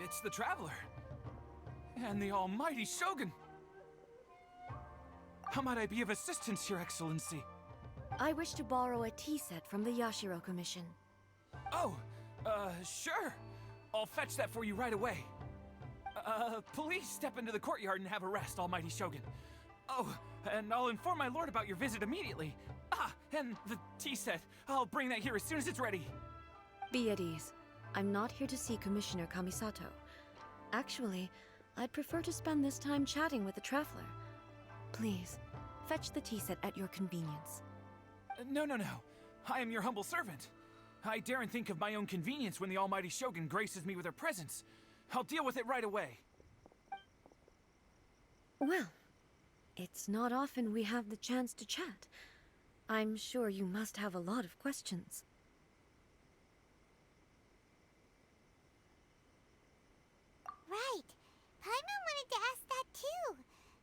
it's the Traveler. And the almighty Shogun. How might I be of assistance, Your Excellency? I wish to borrow a tea set from the Yashiro Commission. Oh, sure. I'll fetch that for you right away. Please step into the courtyard and have a rest, almighty Shogun. Oh, and I'll inform my lord about your visit immediately. Ah, and the tea set. I'll bring that here as soon as it's ready. Be at ease. I'm not here to see Commissioner Kamisato. Actually, I'd prefer to spend this time chatting with the Traveler. Please, fetch the tea set at your convenience. No. I am your humble servant. I daren't think of my own convenience when the almighty Shogun graces me with her presence. I'll deal with it right away. Well, it's not often we have the chance to chat. I'm sure you must have a lot of questions. Right. Paimon wanted to ask that too.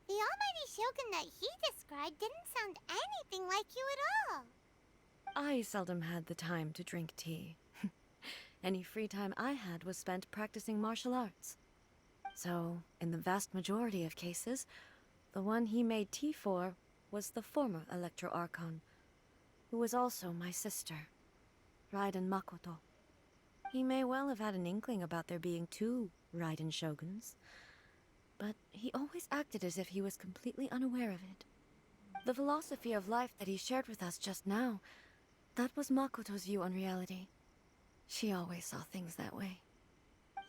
The almighty Shogun that he described didn't sound anything like you at all. I seldom had the time to drink tea. Any free time I had was spent practicing martial arts. So, in the vast majority of cases, the one he made tea for was the former Electro Archon, who was also my sister, Raiden Makoto. He may well have had an inkling about there being two Raiden Shoguns, but he always acted as if he was completely unaware of it. The philosophy of life that he shared with us just now, that was Makoto's view on reality. She always saw things that way.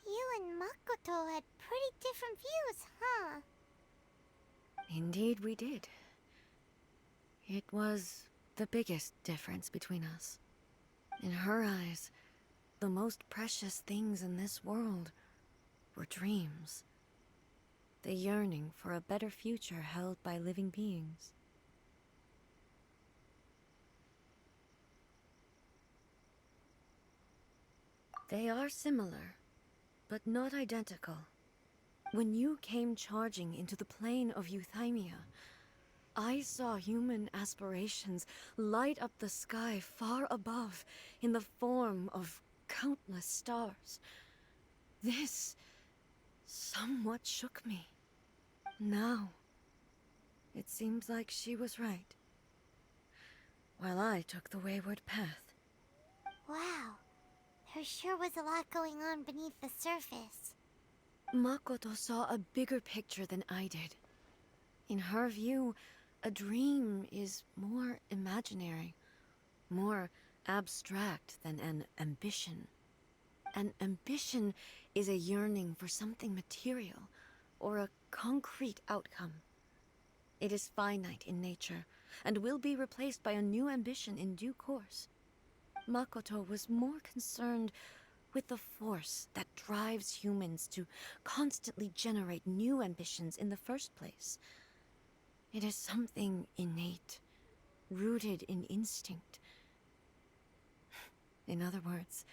You and Makoto had pretty different views, huh? Indeed we did. It was the biggest difference between us. In her eyes, the most precious things in this world were dreams. The yearning for a better future held by living beings. They are similar, but not identical. When you came charging into the plane of Euthymia, I saw human aspirations light up the sky far above in the form of countless stars. This somewhat shook me. Now, it seems like she was right, while I took the wayward path. Wow. There sure was a lot going on beneath the surface. Makoto saw a bigger picture than I did. In her view, a dream is more imaginary, more abstract than an ambition. An ambition is a yearning for something material, or a concrete outcome. It is finite in nature, and will be replaced by a new ambition in due course. Makoto was more concerned with the force that drives humans to constantly generate new ambitions in the first place. It is something innate, rooted in instinct. In other words,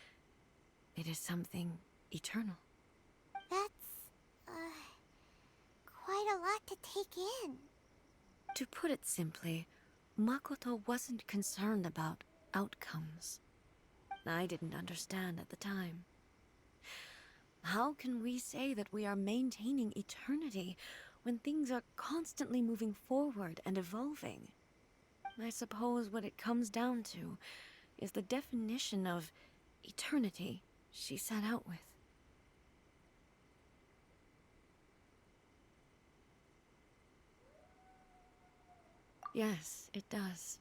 it is something eternal. That's, quite a lot to take in. To put it simply, Makoto wasn't concerned about outcomes. I didn't understand at the time. How can we say that we are maintaining eternity when things are constantly moving forward and evolving? I suppose what it comes down to is the definition of eternity she set out with. Yes, it does.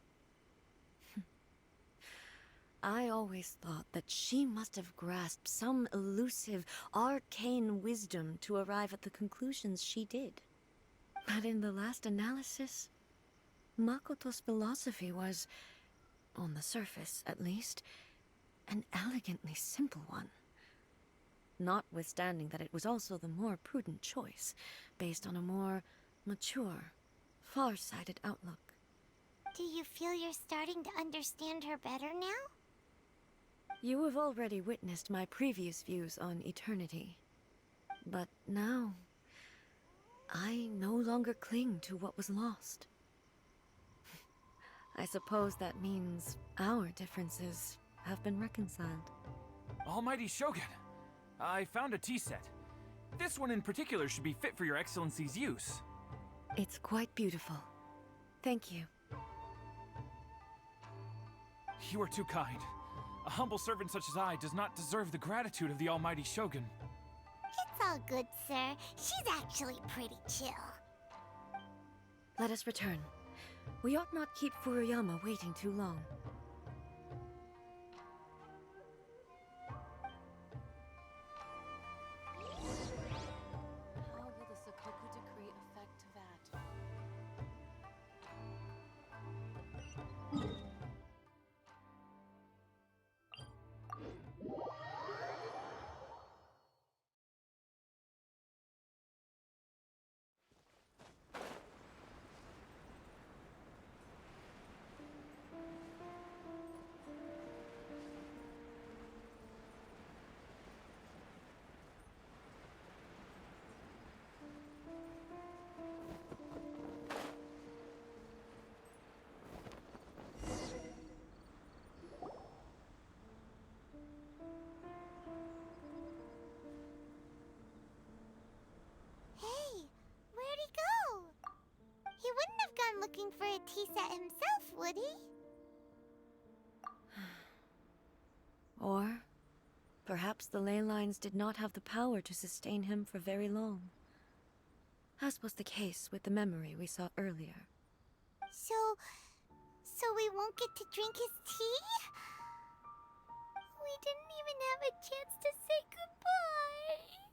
I always thought that she must have grasped some elusive, arcane wisdom to arrive at the conclusions she did. But in the last analysis, Makoto's philosophy was, on the surface at least, an elegantly simple one. Notwithstanding that it was also the more prudent choice, based on a more mature, far-sighted outlook. Do you feel you're starting to understand her better now? You have already witnessed my previous views on eternity. But now, I no longer cling to what was lost. I suppose that means our differences have been reconciled. Almighty Shogun, I found a tea set. This one in particular should be fit for your Excellency's use. It's quite beautiful. Thank you. You are too kind. A humble servant such as I does not deserve the gratitude of the almighty Shogun. It's all good, sir. She's actually pretty chill. Let us return. We ought not keep Furuyama waiting too long. How will the Sakoku decree affect that? Hey, where'd he go? He wouldn't have gone looking for a tea set himself, would he? Or perhaps the ley lines did not have the power to sustain him for very long, as was the case with the memory we saw earlier. So we won't get to drink his tea? We didn't even have a chance to say goodbye.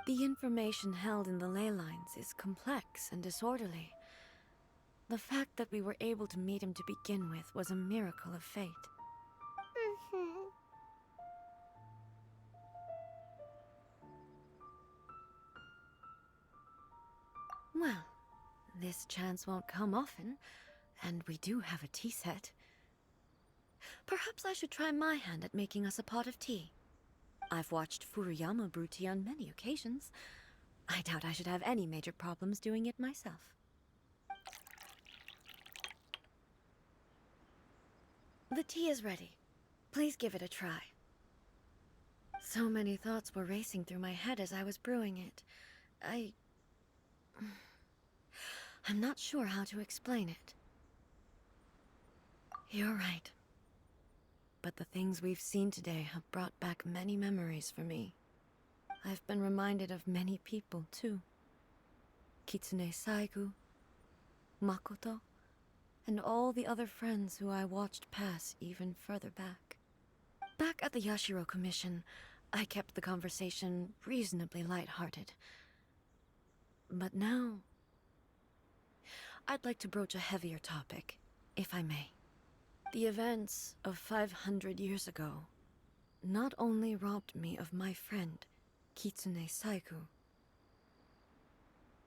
The information held in the ley lines is complex and disorderly. The fact that we were able to meet him to begin with was a miracle of fate. Well, this chance won't come often, and we do have a tea set. Perhaps I should try my hand at making us a pot of tea. I've watched Furuyama brew tea on many occasions. I doubt I should have any major problems doing it myself. The tea is ready. Please give it a try. So many thoughts were racing through my head as I was brewing it. I'm not sure how to explain it. You're right. But the things we've seen today have brought back many memories for me. I've been reminded of many people, too. Kitsune Saigu, Makoto, and all the other friends who I watched pass even further back. Back at the Yashiro Commission, I kept the conversation reasonably lighthearted. But now, I'd like to broach a heavier topic, if I may. The events of 500 years ago not only robbed me of my friend, Kitsune Saigu,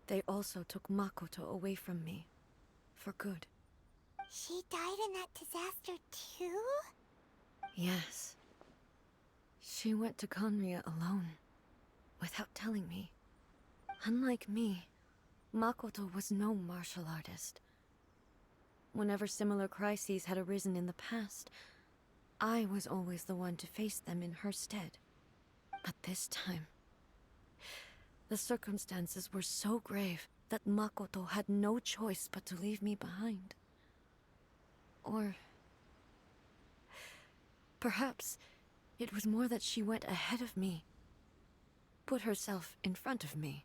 they also took Makoto away from me, for good. She died in that disaster too? Yes. She went to Conria alone, without telling me. Unlike me, Makoto was no martial artist. Whenever similar crises had arisen in the past, I was always the one to face them in her stead. But this time, the circumstances were so grave that Makoto had no choice but to leave me behind. Or perhaps it was more that she went ahead of me, put herself in front of me,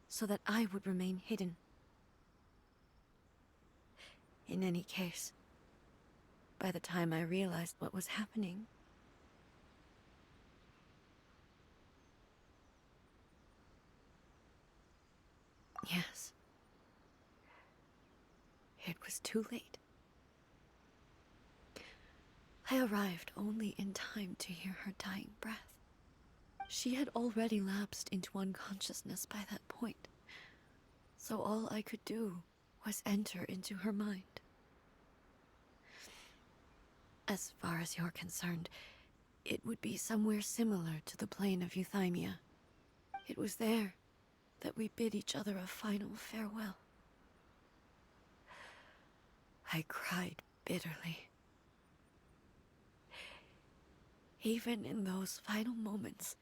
so that I would remain hidden. In any case, by the time I realized what was happening, yes, it was too late. I arrived only in time to hear her dying breath. She had already lapsed into unconsciousness by that point, so all I could do was enter into her mind. As far as you're concerned, it would be somewhere similar to the plane of Euthymia. It was there that we bid each other a final farewell. I cried bitterly. Even in those final moments,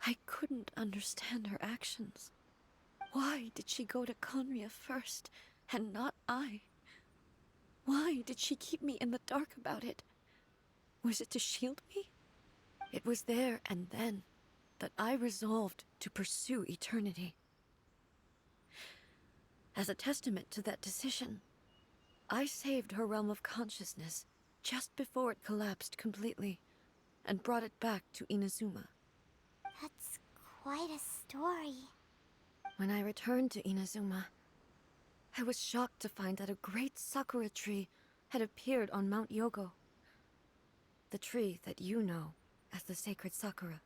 I couldn't understand her actions. Why did she go to Conria first, and not I? Why did she keep me in the dark about it? Was it to shield me? It was there and then that I resolved to pursue eternity. As a testament to that decision, I saved her realm of consciousness just before it collapsed completely, and brought it back to Inazuma. That's quite a story. When I returned to Inazuma, I was shocked to find that a great sakura tree had appeared on Mount Yogo. The tree that you know as the sacred sakura.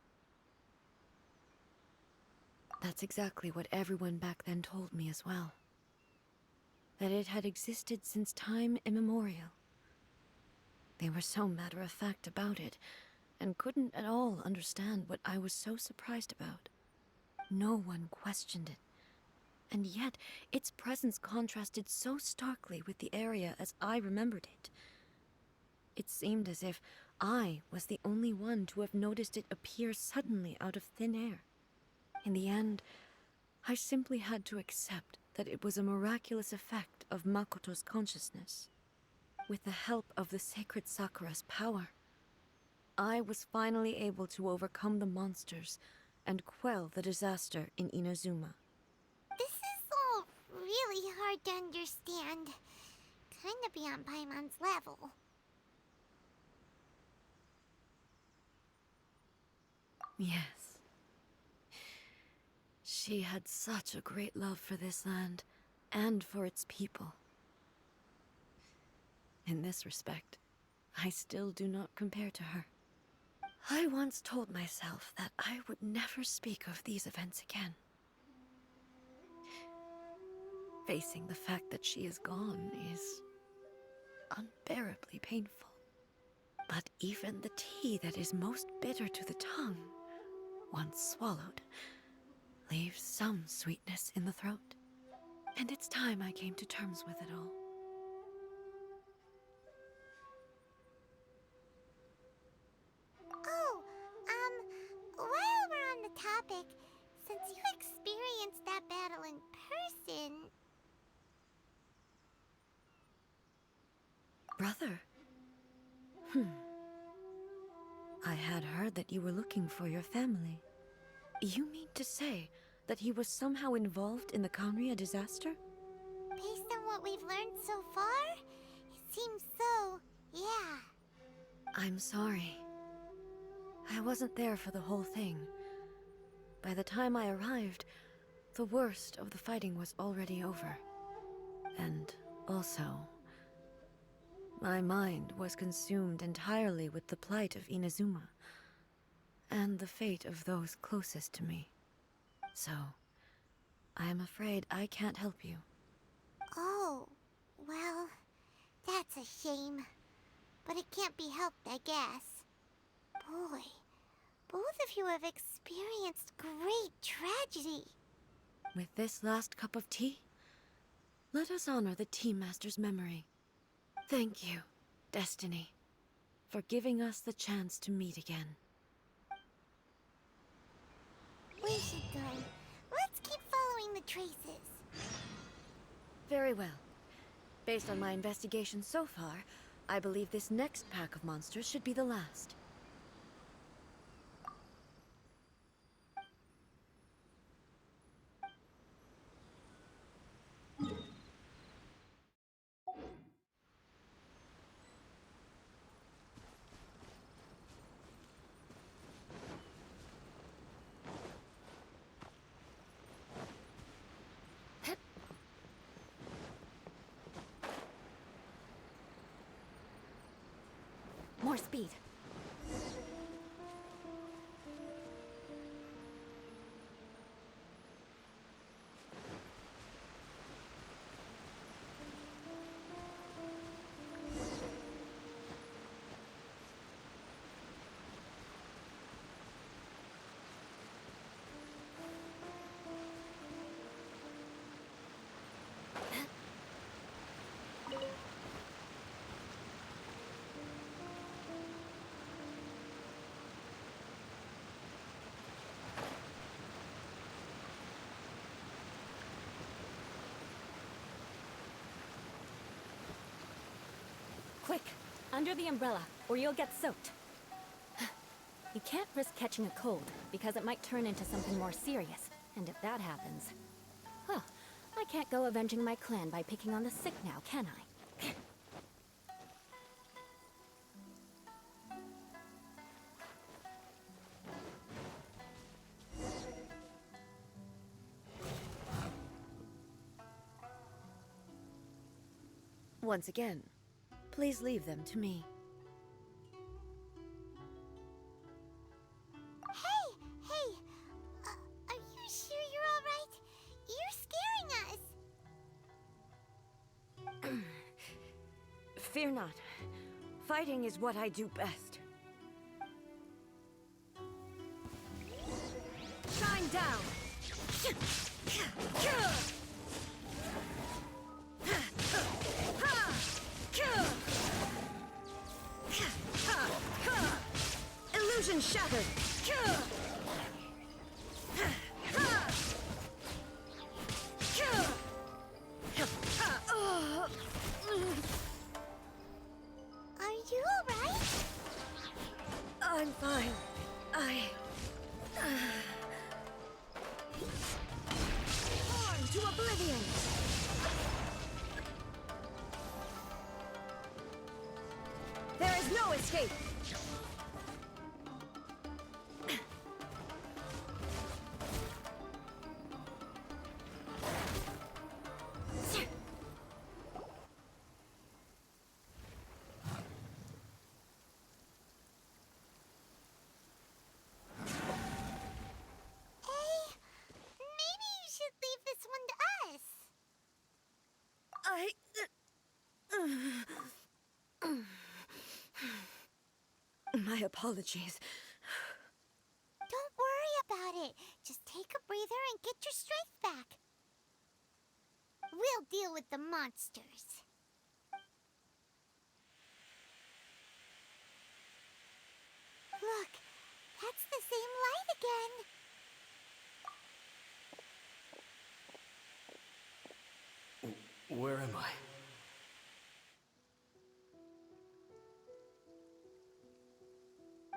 That's exactly what everyone back then told me as well. That it had existed since time immemorial. They were so matter-of-fact about it, and couldn't at all understand what I was so surprised about. No one questioned it, and yet its presence contrasted so starkly with the area as I remembered it. It seemed as if I was the only one to have noticed it appear suddenly out of thin air. In the end, I simply had to accept that it was a miraculous effect of Makoto's consciousness. With the help of the sacred Sakura's power, I was finally able to overcome the monsters and quell the disaster in Inazuma. This is all really hard to understand. Kinda beyond Paimon's level. Yes. She had such a great love for this land, and for its people. In this respect, I still do not compare to her. I once told myself that I would never speak of these events again. Facing the fact that she is gone is unbearably painful. But even the tea that is most bitter to the tongue, once swallowed, leaves some sweetness in the throat. And it's time I came to terms with it all. Oh, while we're on the topic, since you experienced that battle in person... Brother? I had heard that you were looking for your family. You mean to say that he was somehow involved in the Conria disaster? Based on what we've learned so far, it seems so, yeah. I'm sorry. I wasn't there for the whole thing. By the time I arrived, the worst of the fighting was already over. And also, my mind was consumed entirely with the plight of Inazuma, and the fate of those closest to me. So, I am afraid I can't help you. Oh, well, that's a shame. But it can't be helped, I guess. Boy, both of you have experienced great tragedy. With this last cup of tea, let us honor the Tea Master's memory. Thank you, Destiny, for giving us the chance to meet again. We should go. Let's keep following the traces. Very well. Based on my investigation so far, I believe this next pack of monsters should be the last. More speed. Quick, under the umbrella, or you'll get soaked. You can't risk catching a cold, because it might turn into something more serious. And if that happens... well, I can't go avenging my clan by picking on the sick now, can I? Once again, please leave them to me. Hey! Are you sure you're all right? You're scaring us. Fear not. Fighting is what I do best. Shine down! Illusion shattered! Are you all right? I'm fine. Born to oblivion! There is no escape! Maybe you should leave this one to us. My apologies. Don't worry about it. Just take a breather and get your strength back. We'll deal with the monsters. Look, that's the same light again. Where am I?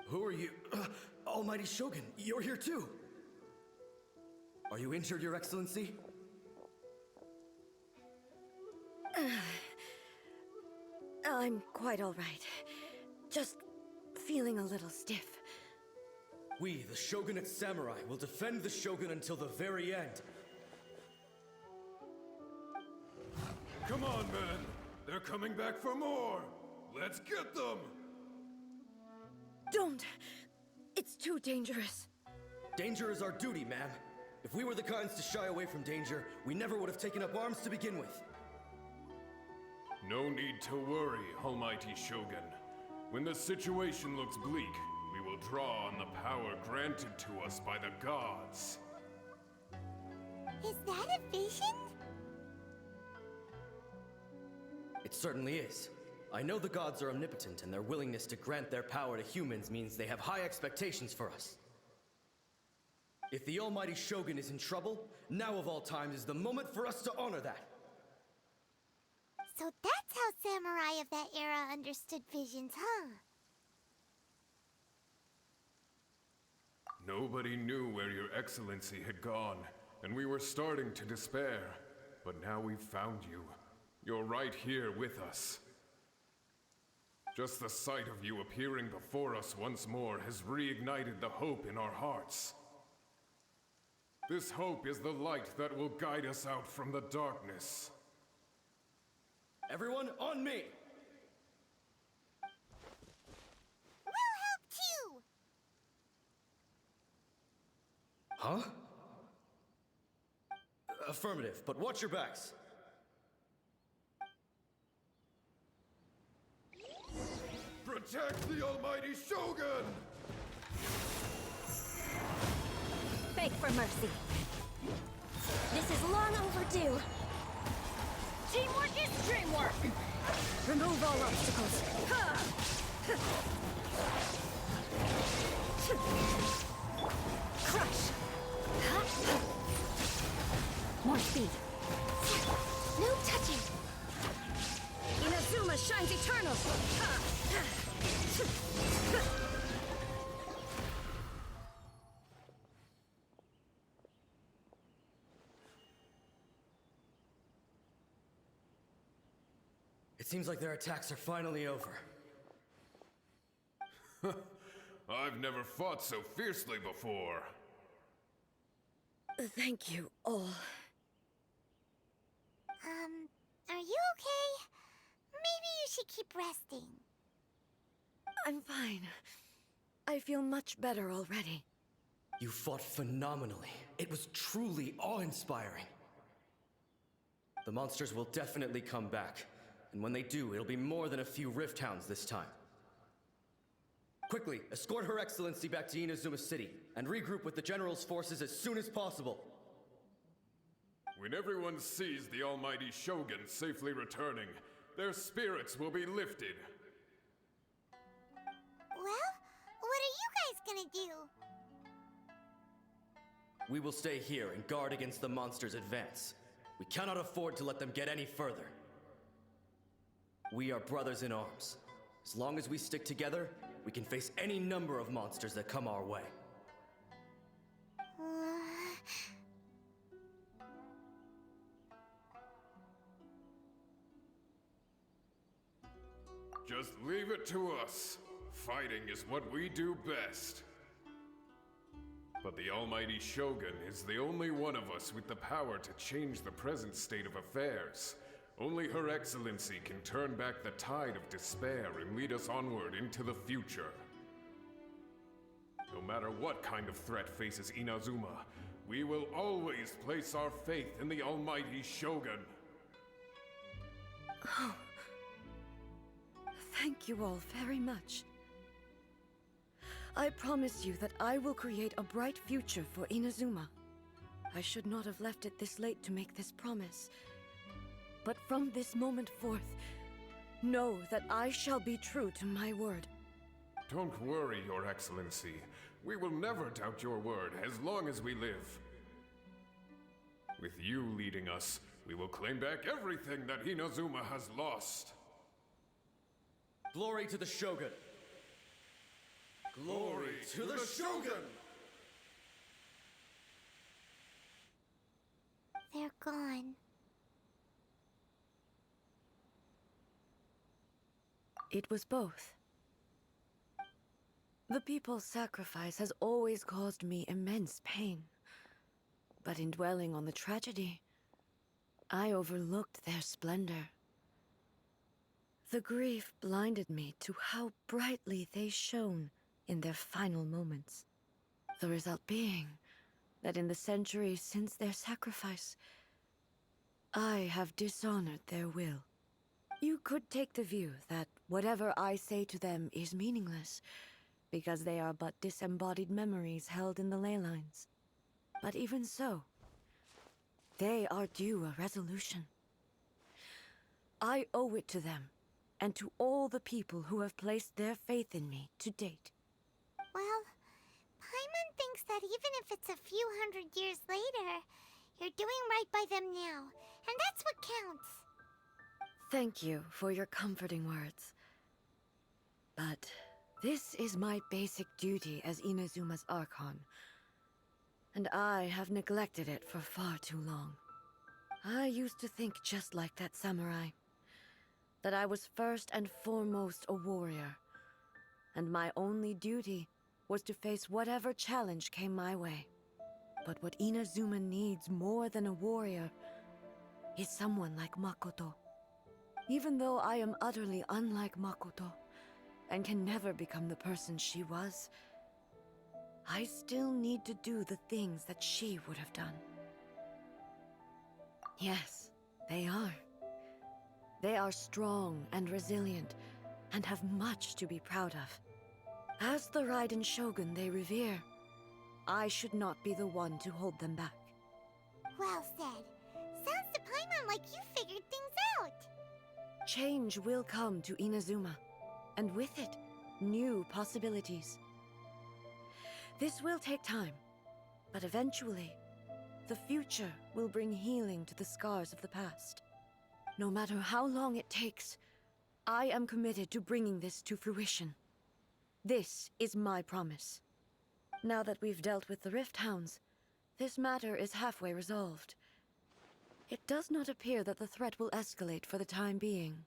Who are you? Almighty Shogun, you're here too! Are you injured, Your Excellency? I'm quite all right. Just feeling a little stiff. We, the Shogunate Samurai, will defend the Shogun until the very end. Come on, men! They're coming back for more! Let's get them! Don't! It's too dangerous. Danger is our duty, ma'am. If we were the kinds to shy away from danger, we never would have taken up arms to begin with. No need to worry, Almighty Shogun. When the situation looks bleak, we will draw on the power granted to us by the gods. Is that a vision? It certainly is. I know the gods are omnipotent, and their willingness to grant their power to humans means they have high expectations for us. If the Almighty Shogun is in trouble, now of all times is the moment for us to honor that. So that's how samurai of that era understood visions, huh? Nobody knew where Your Excellency had gone, and we were starting to despair. But now we've found you. You're right here with us. Just the sight of you appearing before us once more has reignited the hope in our hearts. This hope is the light that will guide us out from the darkness. Everyone, on me! We'll help too! Huh? Affirmative, but watch your backs. Protect the Almighty Shogun! Beg for mercy. This is long overdue. Teamwork is dreamwork! Remove all obstacles. Crush! More speed. No touching! Inazuma Inazuma shines eternal! It seems like their attacks are finally over. I've never fought so fiercely before. Thank you all. Are you okay? Maybe you should keep resting. I'm fine. I feel much better already. You fought phenomenally. It was truly awe-inspiring. The monsters will definitely come back. And when they do, it'll be more than a few Rift Hounds this time. Quickly, escort Her Excellency back to Inazuma City, and regroup with the General's forces as soon as possible. When everyone sees the almighty Shogun safely returning, their spirits will be lifted. Well, what are you guys gonna do? We will stay here and guard against the monsters' advance. We cannot afford to let them get any further. We are brothers in arms. As long as we stick together, we can face any number of monsters that come our way. Just leave it to us. Fighting is what we do best. But the almighty Shogun is the only one of us with the power to change the present state of affairs. Only Her Excellency can turn back the tide of despair and lead us onward into the future. No matter what kind of threat faces Inazuma, we will always place our faith in the almighty Shogun. Oh. Thank you all very much. I promise you that I will create a bright future for Inazuma. I should not have left it this late to make this promise. But from this moment forth, know that I shall be true to my word. Don't worry, Your Excellency. We will never doubt your word as long as we live. With you leading us, we will claim back everything that Inazuma has lost. Glory to the Shogun! Glory to the Shogun! They're gone. It was both. The people's sacrifice has always caused me immense pain. But in dwelling on the tragedy, I overlooked their splendor. The grief blinded me to how brightly they shone in their final moments. The result being that in the centuries since their sacrifice, I have dishonored their will. You could take the view that whatever I say to them is meaningless, because they are but disembodied memories held in the ley lines. But even so, they are due a resolution. I owe it to them, and to all the people who have placed their faith in me to date. Well, Paimon thinks that even if it's a few hundred years later, you're doing right by them now, and that's what counts. Thank you for your comforting words. But this is my basic duty as Inazuma's Archon, and I have neglected it for far too long. I used to think just like that samurai, that I was first and foremost a warrior, and my only duty was to face whatever challenge came my way. But what Inazuma needs more than a warrior is someone like Makoto. Even though I am utterly unlike Makoto, and can never become the person she was, I still need to do the things that she would have done. Yes, they are. They are strong and resilient, and have much to be proud of. As the Raiden Shogun they revere, I should not be the one to hold them back. Well said. Sounds to Paimon like you figured things out. Change will come to Inazuma, and with it, new possibilities. This will take time, but eventually, the future will bring healing to the scars of the past. No matter how long it takes, I am committed to bringing this to fruition. This is my promise. Now that we've dealt with the Rift Hounds, this matter is halfway resolved. It does not appear that the threat will escalate for the time being.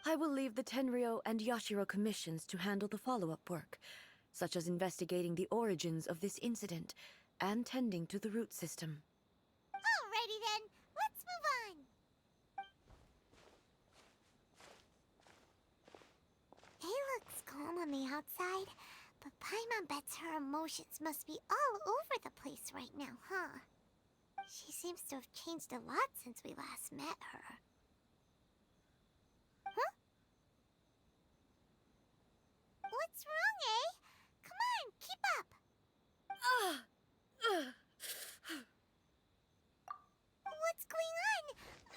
I will leave the Tenryo and Yashiro commissions to handle the follow-up work, such as investigating the origins of this incident and tending to the root system. Alrighty then, let's move on. It looks calm on the outside, but Paimon bets her emotions must be all over the place right now, huh? She seems to have changed a lot since we last met her. Huh? What's wrong, eh? Come on, keep up! What's going on?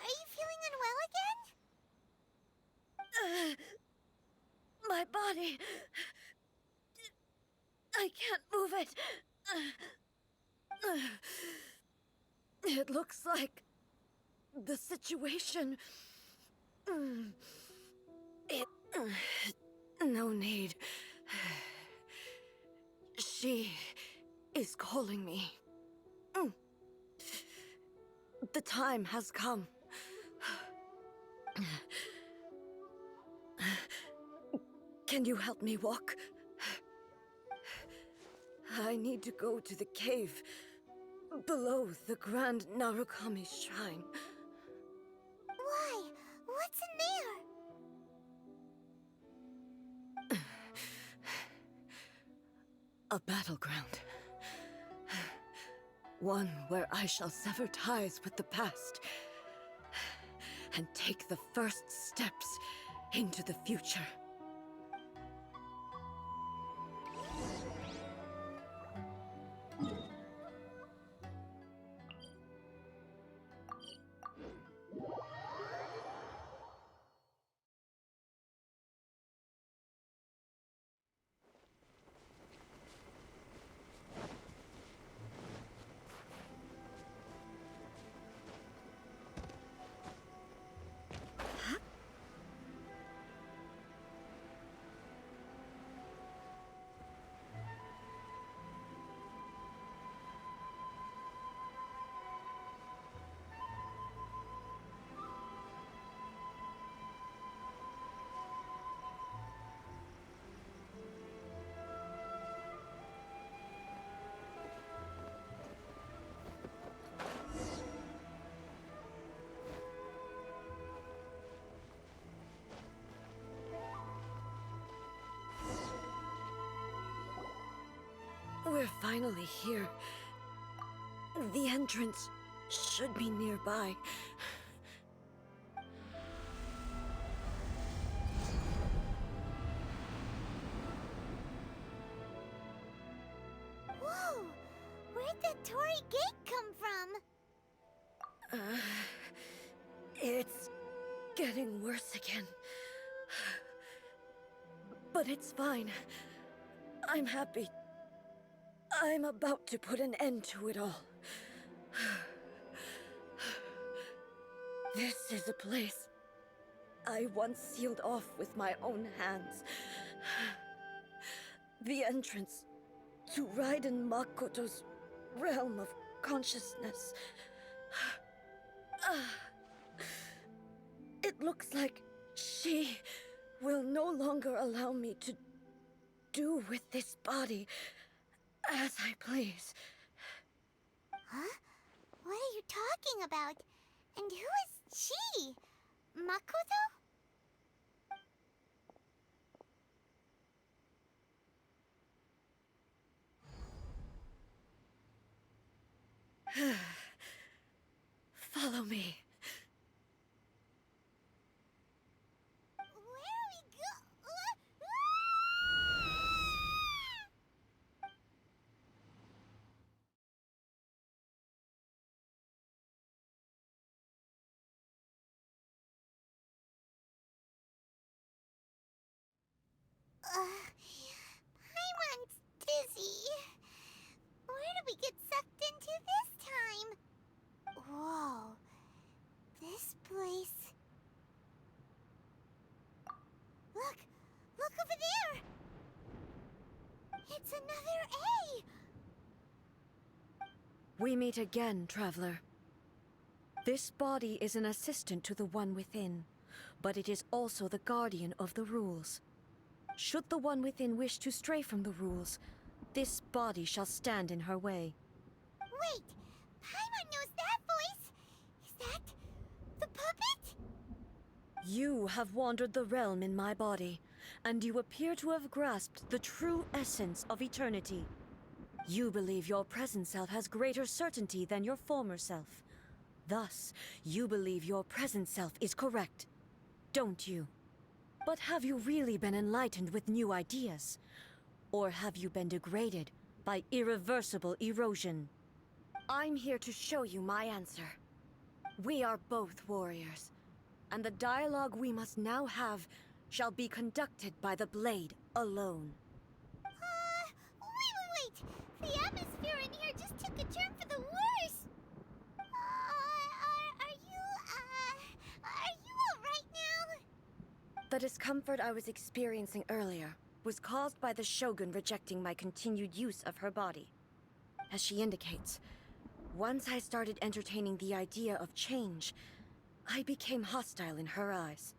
Are you feeling unwell again? My body... I can't move it. It looks like the situation... No need. She is calling me. The time has come. Can you help me walk? I need to go to the cave below the Grand Narukami Shrine. Why? What's in there? A battleground. One where I shall sever ties with the past and take the first steps into the future. We're finally here. The entrance should be nearby. Whoa! Where'd that Torii gate come from? It's getting worse again. But it's fine. I'm happy. I'm about to put an end to it all. This is a place I once sealed off with my own hands. The entrance to Raiden Makoto's realm of consciousness. It looks like she will no longer allow me to do with this body as I please. Huh? What are you talking about? And who is she? Makoto? Follow me. Where are we Paimon's dizzy. Where did we get sucked into this time? Whoa. This place... It's another A! We meet again, traveler. This body is an assistant to the one within, but it is also the guardian of the rules. Should the one within wish to stray from the rules, this body shall stand in her way. Wait! Paimon knows that voice! Is that the puppet? You have wandered the realm in my body, and you appear to have grasped the true essence of eternity. You believe your present self has greater certainty than your former self. Thus, you believe your present self is correct, don't you? But have you really been enlightened with new ideas? Or have you been degraded by irreversible erosion? I'm here to show you my answer. We are both warriors, and the dialogue we must now have shall be conducted by the blade alone. Wait! The atmosphere in here just took a turn for the worse! Are you alright now? The discomfort I was experiencing earlier was caused by the Shogun rejecting my continued use of her body. As she indicates, once I started entertaining the idea of change, I became hostile in her eyes.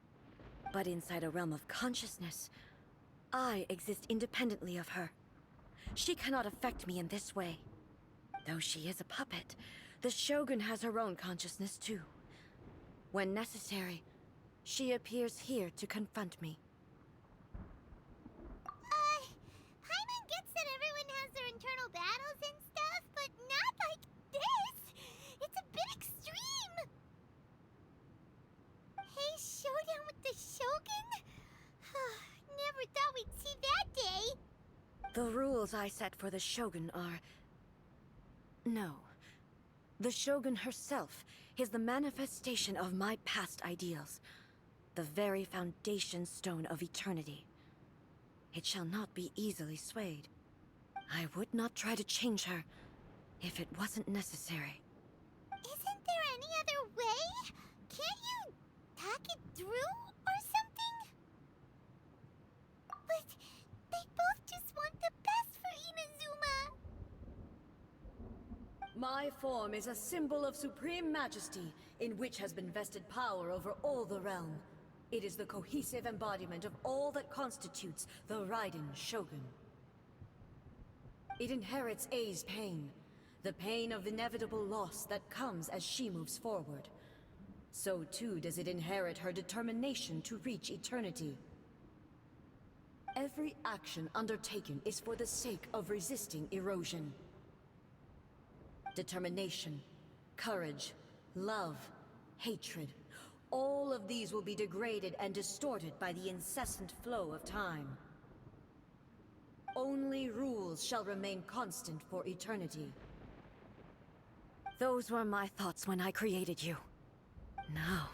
But inside a realm of consciousness, I exist independently of her. She cannot affect me in this way. Though she is a puppet, the Shogun has her own consciousness too. When necessary, she appears here to confront me. Paimon gets that everyone has their internal battles and stuff, but not like this! It's a bit extreme! Hey, showdown with the Shogun? Never thought we'd see that day! The rules I set for the Shogun are... No. The Shogun herself is the manifestation of my past ideals. The very foundation stone of eternity. It shall not be easily swayed. I would not try to change her if it wasn't necessary. Isn't there any other way? Can't you talk it through or something? But they both just want the best for Inazuma. My form is a symbol of supreme majesty, in which has been vested power over all the realm. It is the cohesive embodiment of all that constitutes the Raiden Shogun. It inherits Ei's pain, the pain of inevitable loss that comes as she moves forward. So too does it inherit her determination to reach eternity. Every action undertaken is for the sake of resisting erosion. Determination, courage, love, hatred, all of these will be degraded and distorted by the incessant flow of time. Only rules shall remain constant for eternity. Those were my thoughts when I created you. Now,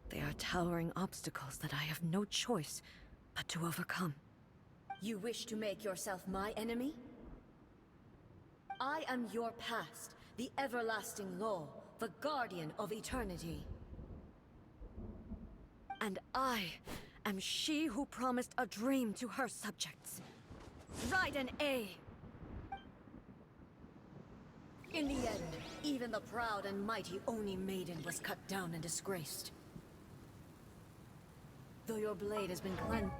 they are towering obstacles that I have no choice but to overcome. You wish to make yourself my enemy? I am your past, the everlasting law, the guardian of eternity. And I am she who promised a dream to her subjects. Raiden A. In the end, even the proud and mighty Oni Maiden was cut down and disgraced. Though your blade has been cleansed...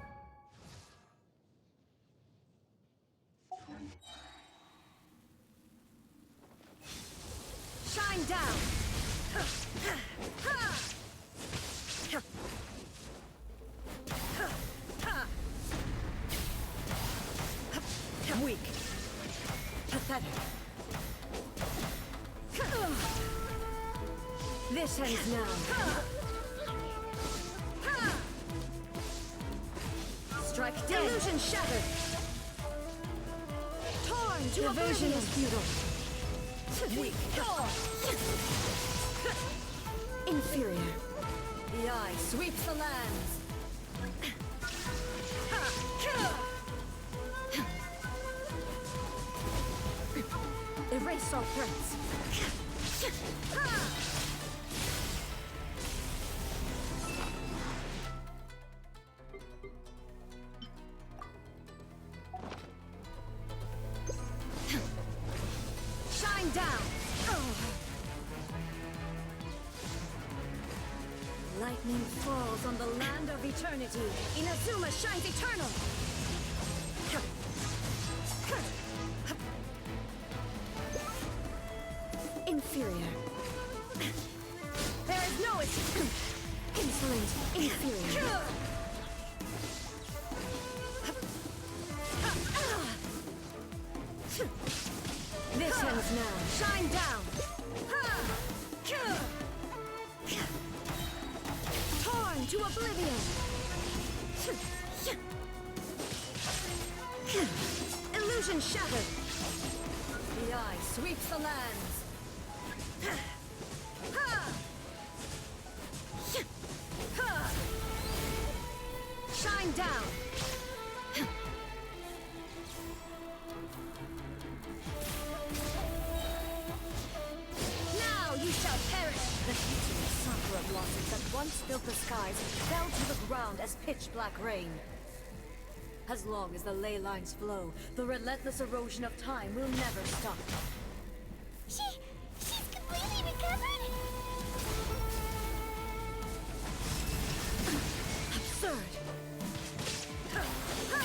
Shine down! Weak. Pathetic. This ends now. Strike dead. Illusion shattered. Torn to evasion is futile. Weak. Inferior. The eye sweeps the lands. Erase all threats. eternity, Inazuma shines eternal! Inferior. There is no insolent, inferior. This ends now. Shine down! Torn to oblivion! Illusion shattered! The eye sweeps the lands! Shine down! Now you shall perish! The hideous sakura blossoms that once filled the skies fell to the ground as pitch-black rain. As long as the ley lines flow, the relentless erosion of time will never stop. She's completely recovered? Absurd!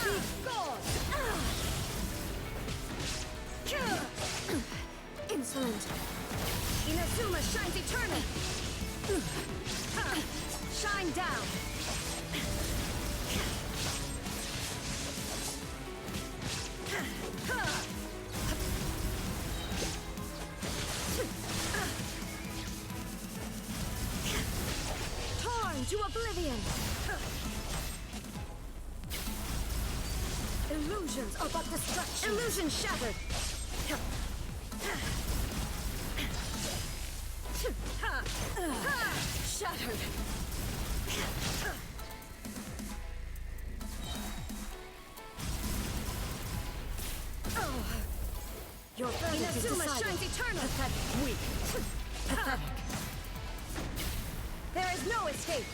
Be gone! Insolent! Inazuma shines eternal! Shine down! Torn to oblivion! Illusions are but destruction! Illusion shattered! Shattered! Your verdict is decided. Shines eternal! Pathetic. Weak. Pathetic. There is no escape!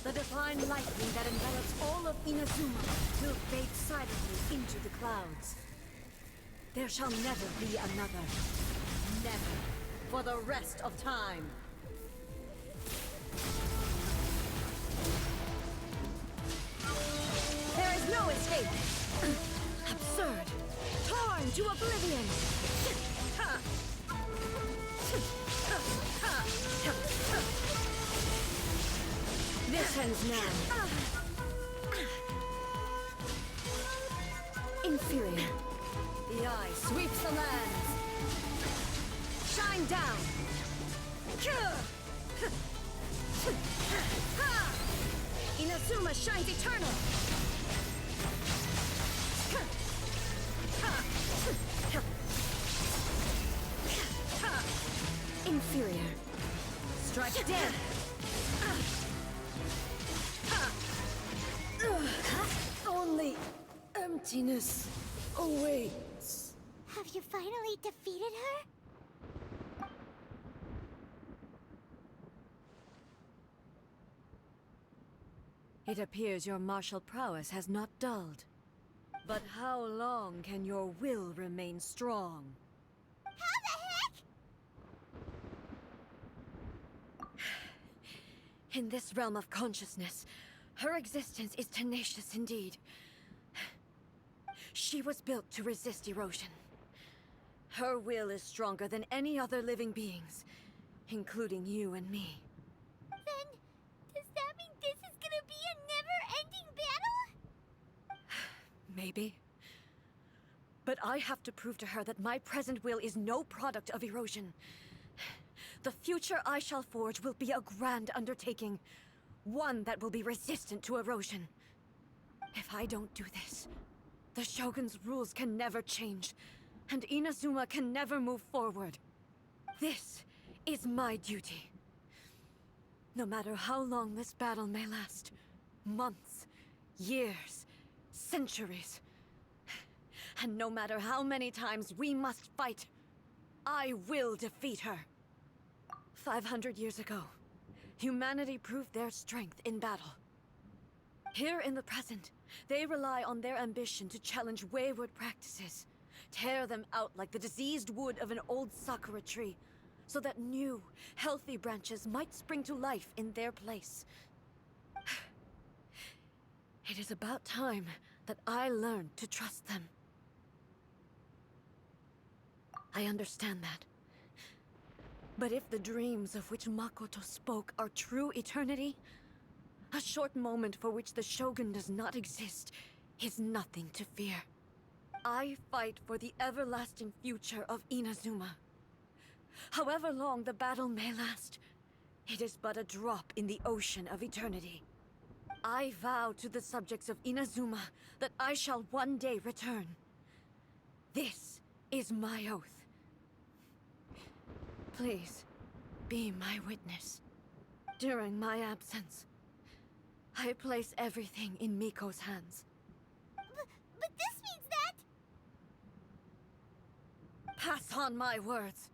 The divine lightning that envelops all of Inazuma will fade silently into the clouds. There shall never be another. Never. For the rest of time. There is no escape! Absurd! Torn to oblivion! This ends now. Inferior. The eye sweeps the lands. Shine down. Inazuma shines eternal. Inferior. Strike dead. Only emptiness awaits. Have you finally defeated her? It appears your martial prowess has not dulled. But how long can your will remain strong? How the heck? In this realm of consciousness, her existence is tenacious indeed. She was built to resist erosion. Her will is stronger than any other living beings, including you and me. Then, does that mean this is gonna be a never-ending battle? Maybe. But I have to prove to her that my present will is no product of erosion. The future I shall forge will be a grand undertaking. One that will be resistant to erosion. If I don't do this, the Shogun's rules can never change, and Inazuma can never move forward. This is my duty. No matter how long this battle may last, months, years, centuries, and no matter how many times we must fight, I will defeat her. 500 years ago, humanity proved their strength in battle. Here in the present, they rely on their ambition to challenge wayward practices, tear them out like the diseased wood of an old sakura tree, so that new, healthy branches might spring to life in their place. It is about time that I learned to trust them. I understand that. But if the dreams of which Makoto spoke are true eternity, a short moment for which the Shogun does not exist is nothing to fear. I fight for the everlasting future of Inazuma. However long the battle may last, it is but a drop in the ocean of eternity. I vow to the subjects of Inazuma that I shall one day return. This is my oath. Please, be my witness. During my absence, I place everything in Miko's hands. But this means that... Pass on my words.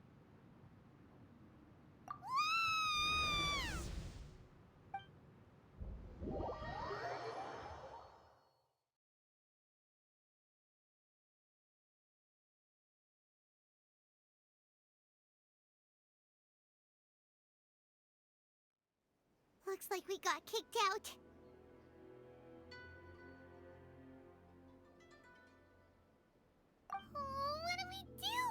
Looks like we got kicked out. Oh, what do we do?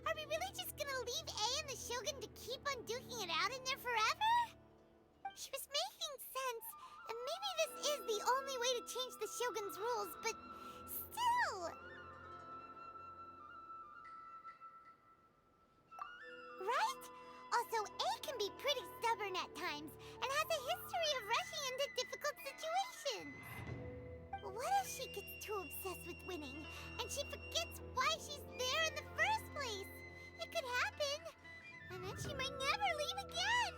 Are we really just gonna leave A and the Shogun to keep on duking it out in there forever? She was making sense, and maybe this is the only way to change the Shogun's rules, but still... Right? Also, A can be pretty stubborn at times, and has a history of rushing into difficult situations. What if she gets too obsessed with winning, and she forgets why she's there in the first place? It could happen, and then she might never leave again.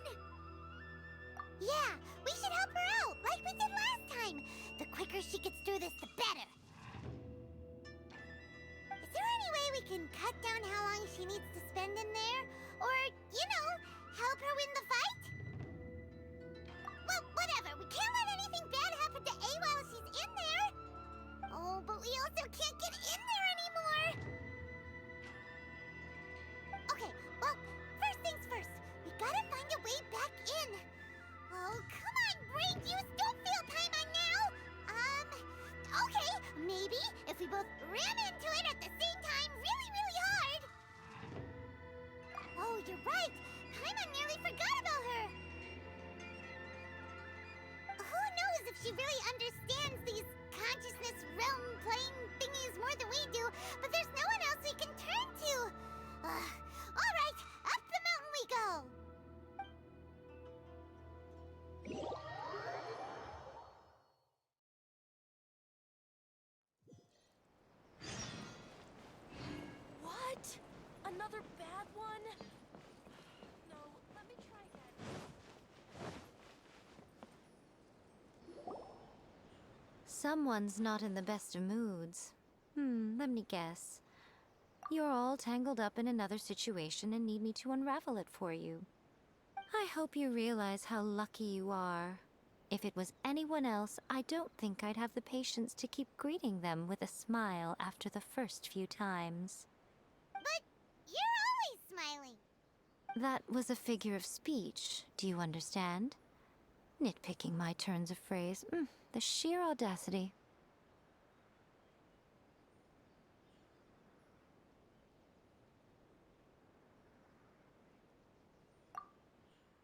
Yeah, we should help her out, like we did last time. The quicker she gets through this, the better. Is there any way we can cut down how long she needs to spend in there? Or, you know, help her win the fight? Well, whatever. We can't let anything bad happen to A while she's in there. Oh, but we also can't get in there anymore. Okay, well, first things first. We gotta find a way back in. Oh, come on, brain juice. Don't feel time on now. Okay. Maybe if we both ran into it at the same time really, really hard. Oh, you're right. Paimon nearly forgot about her. Who knows if she really understands these consciousness realm playing thingies more than we do, but there's no one else we can turn to. All right, up the mountain we go. What? Another bad one? No, let me try again. Someone's not in the best of moods. Let me guess. You're all tangled up in another situation and need me to unravel it for you. I hope you realize how lucky you are. If it was anyone else, I don't think I'd have the patience to keep greeting them with a smile after the first few times. But you're always smiling. That was a figure of speech, do you understand? Nitpicking my turns of phrase. The sheer audacity.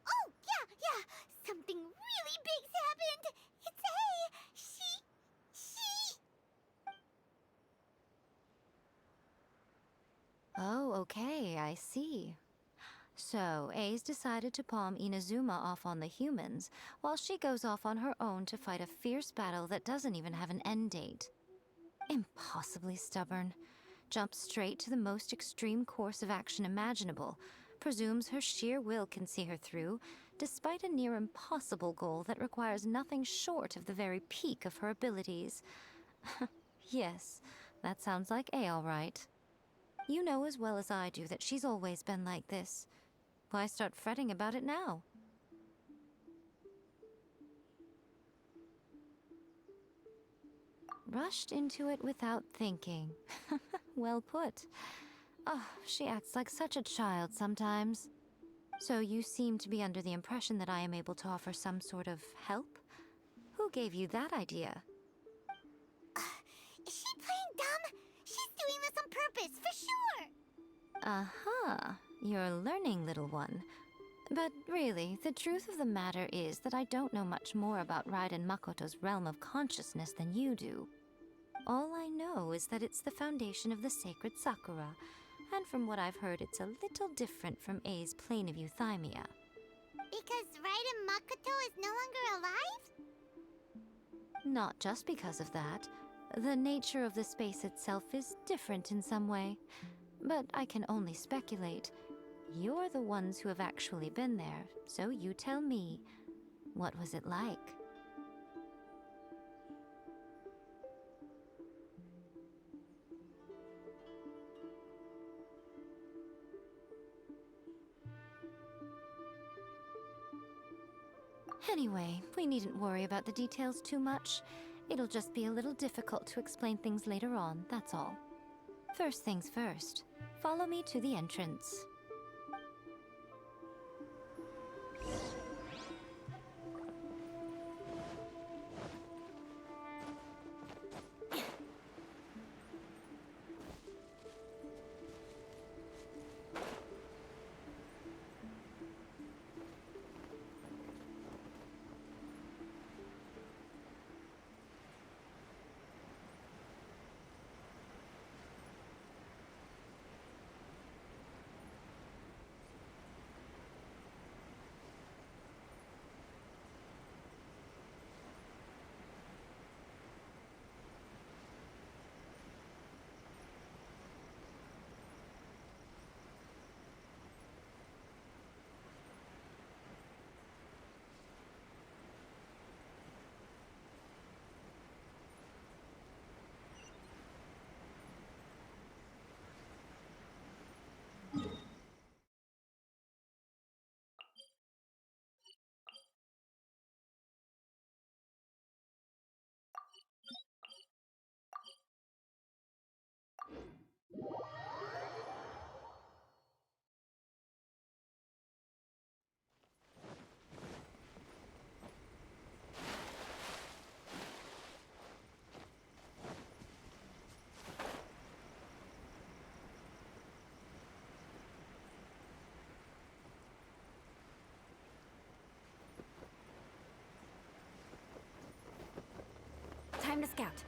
Oh, yeah. Something really big's happened. It's A. She... Oh, okay, I see. So, A's decided to palm Inazuma off on the humans, while she goes off on her own to fight a fierce battle that doesn't even have an end date. Impossibly stubborn. Jumps straight to the most extreme course of action imaginable, presumes her sheer will can see her through, despite a near impossible goal that requires nothing short of the very peak of her abilities. Yes, that sounds like A all right. You know as well as I do that she's always been like this. Why start fretting about it now? Rushed into it without thinking. Well put. Oh, she acts like such a child sometimes. So you seem to be under the impression that I am able to offer some sort of help? Who gave you that idea? Is she playing dumb? She's doing this on purpose, for sure! Uh-huh. You're learning, little one. But really, the truth of the matter is that I don't know much more about Raiden Makoto's realm of consciousness than you do. All I know is that it's the foundation of the sacred Sakura, and from what I've heard, it's a little different from A's plane of euthymia. Because Raiden Makoto is no longer alive? Not just because of that. The nature of the space itself is different in some way. But I can only speculate. You're the ones who have actually been there, so you tell me. What was it like? Anyway, we needn't worry about the details too much. It'll just be a little difficult to explain things later on, that's all. First things first, follow me to the entrance. Time to scout.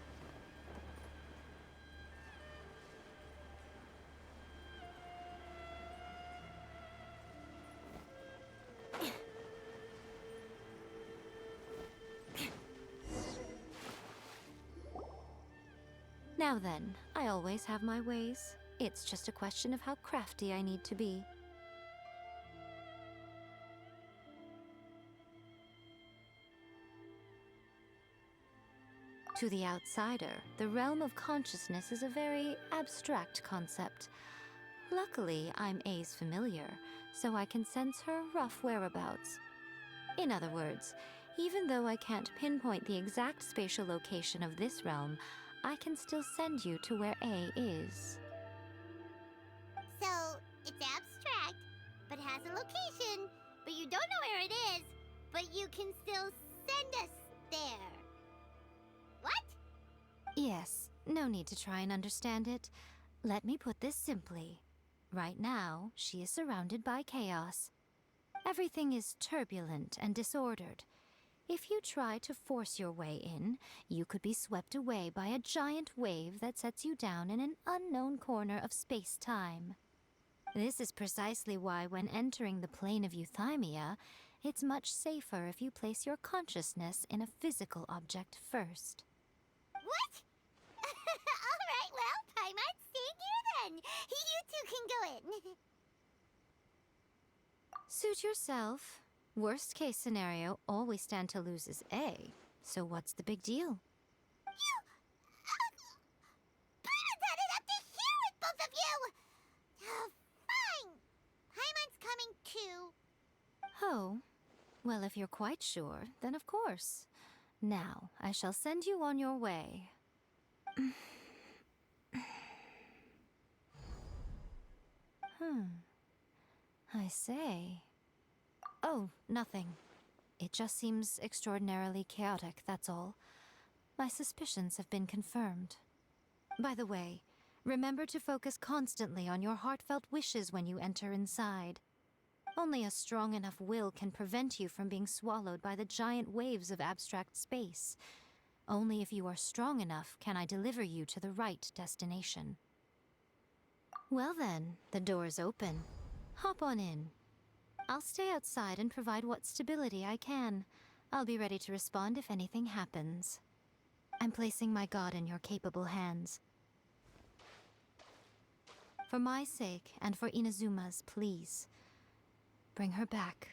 Now then, I always have my ways. It's just a question of how crafty I need to be. To the outsider, the realm of consciousness is a very abstract concept. Luckily, I'm A's familiar, so I can sense her rough whereabouts. In other words, even though I can't pinpoint the exact spatial location of this realm, I can still send you to where A is. So, it's abstract, but has a location, but you don't know where it is, but you can still send us there. What? Yes, no need to try and understand it. Let me put this simply. Right now, she is surrounded by chaos. Everything is turbulent and disordered. If you try to force your way in, you could be swept away by a giant wave that sets you down in an unknown corner of space-time. This is precisely why when entering the plane of euthymia, it's much safer if you place your consciousness in a physical object first. What? Alright, well, I might stay here then. You two can go in. Suit yourself. Worst case scenario, all we stand to lose is A. So what's the big deal? You... Paimon it up to here with both of you! Oh, fine. Paimon's coming too. Oh, well, if you're quite sure, then of course. Now, I shall send you on your way. I say, Oh, nothing. It just seems extraordinarily chaotic, that's all. My suspicions have been confirmed. By the way, remember to focus constantly on your heartfelt wishes when you enter inside. Only a strong enough will can prevent you from being swallowed by the giant waves of abstract space. Only if you are strong enough can I deliver you to the right destination. Well then, the door's open. Hop on in. I'll stay outside and provide what stability I can. I'll be ready to respond if anything happens. I'm placing my god in your capable hands. For my sake, and for Inazuma's, please. Bring her back.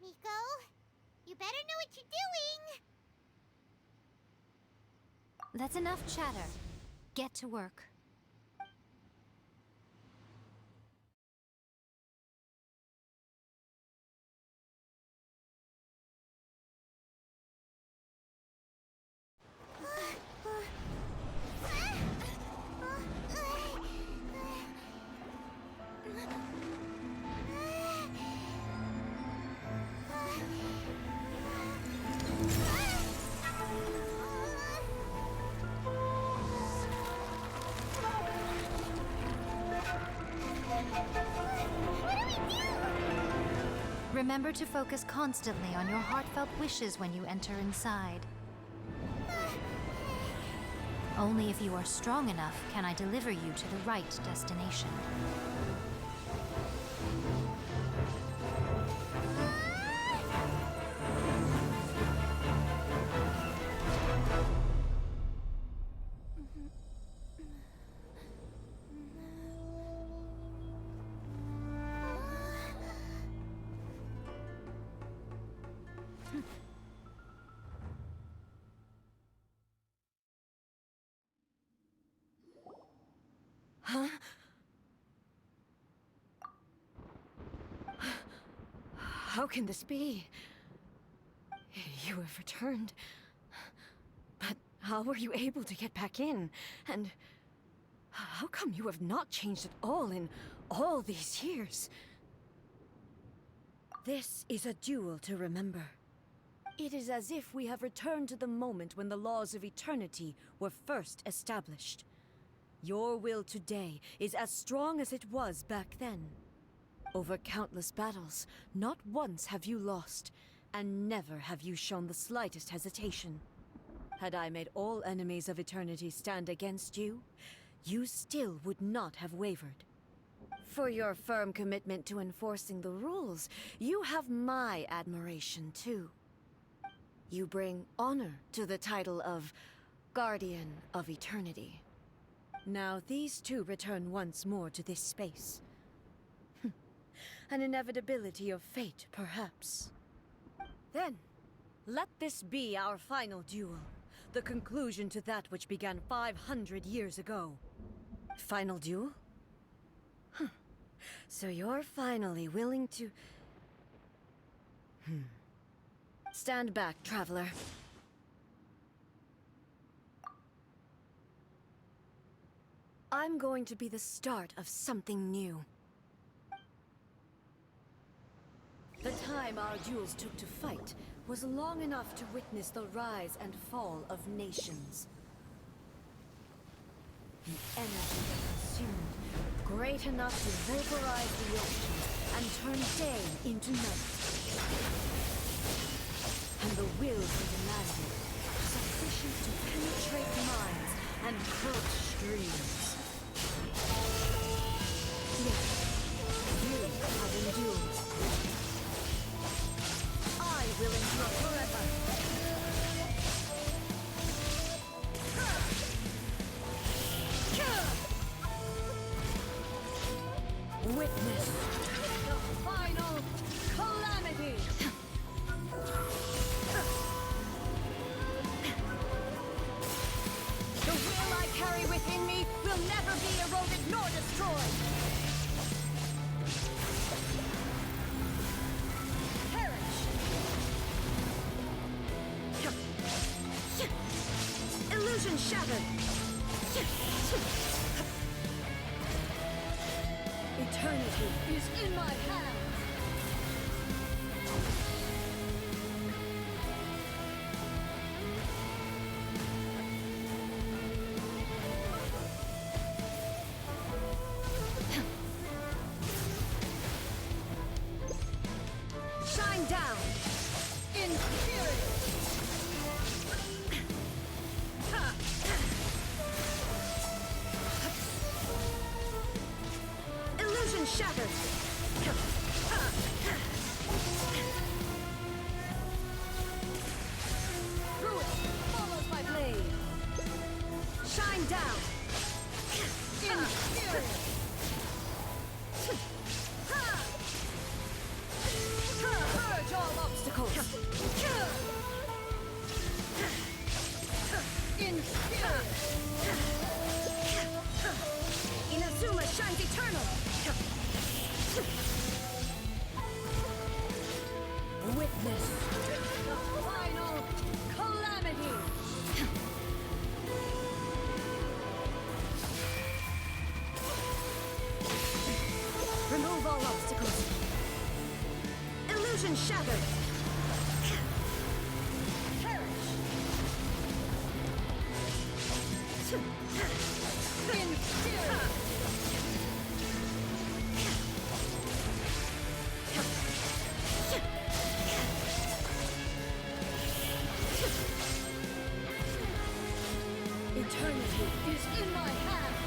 Miko, you better know what you're doing! That's enough chatter. Get to work. Remember to focus constantly on your heartfelt wishes when you enter inside. Only if you are strong enough can I deliver you to the right destination. Huh? How can this be? You have returned. But how were you able to get back in? And how come you have not changed at all in all these years? This is a duel to remember. It is as if we have returned to the moment when the laws of eternity were first established. Your will today is as strong as it was back then. Over countless battles, not once have you lost, and never have you shown the slightest hesitation. Had I made all enemies of eternity stand against you, you still would not have wavered. For your firm commitment to enforcing the rules, you have my admiration too. You bring honor to the title of Guardian of Eternity. Now these two return once more to this space. An inevitability of fate, perhaps. Then, let this be our final duel. The conclusion to that which began 500 years ago. Final duel? So you're finally willing to... Stand back, traveler. I'm going to be the start of something new. The time our duels took to fight was long enough to witness the rise and fall of nations. The energy they consumed, great enough to vaporize the oceans and turn day into night. And the will they demanded, sufficient to penetrate minds and crush streams. Yet, you have endured. I will endure forever. Witness the final calamity. The will I carry within me will never be eroded nor destroyed. Perish. Illusion shattered. Eternity Eternity is in my hands! Shine down! Inferior! Illusion shattered! Through it follows my blade! Shine down! Inferior! Purge all obstacles! Inferior! Inazuma shines eternal! Witness the final calamity! Remove all obstacles! Illusion shattered! Perish! Inferior! Eternity is in my hands!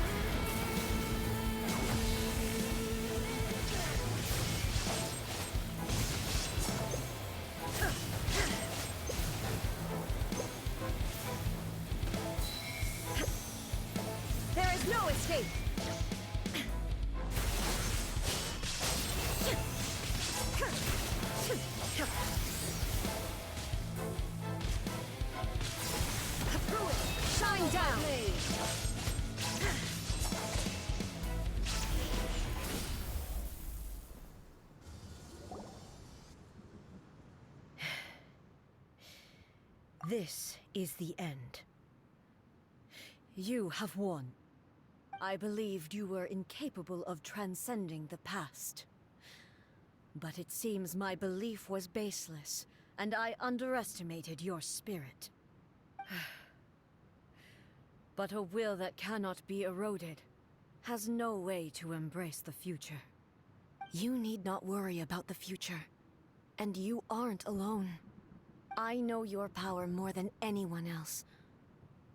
There is no escape! Through it! Shine down! This is the end. You have won. I believed you were incapable of transcending the past. But it seems my belief was baseless, and I underestimated your spirit. But a will that cannot be eroded has no way to embrace the future. You need not worry about the future, and you aren't alone. I know your power more than anyone else.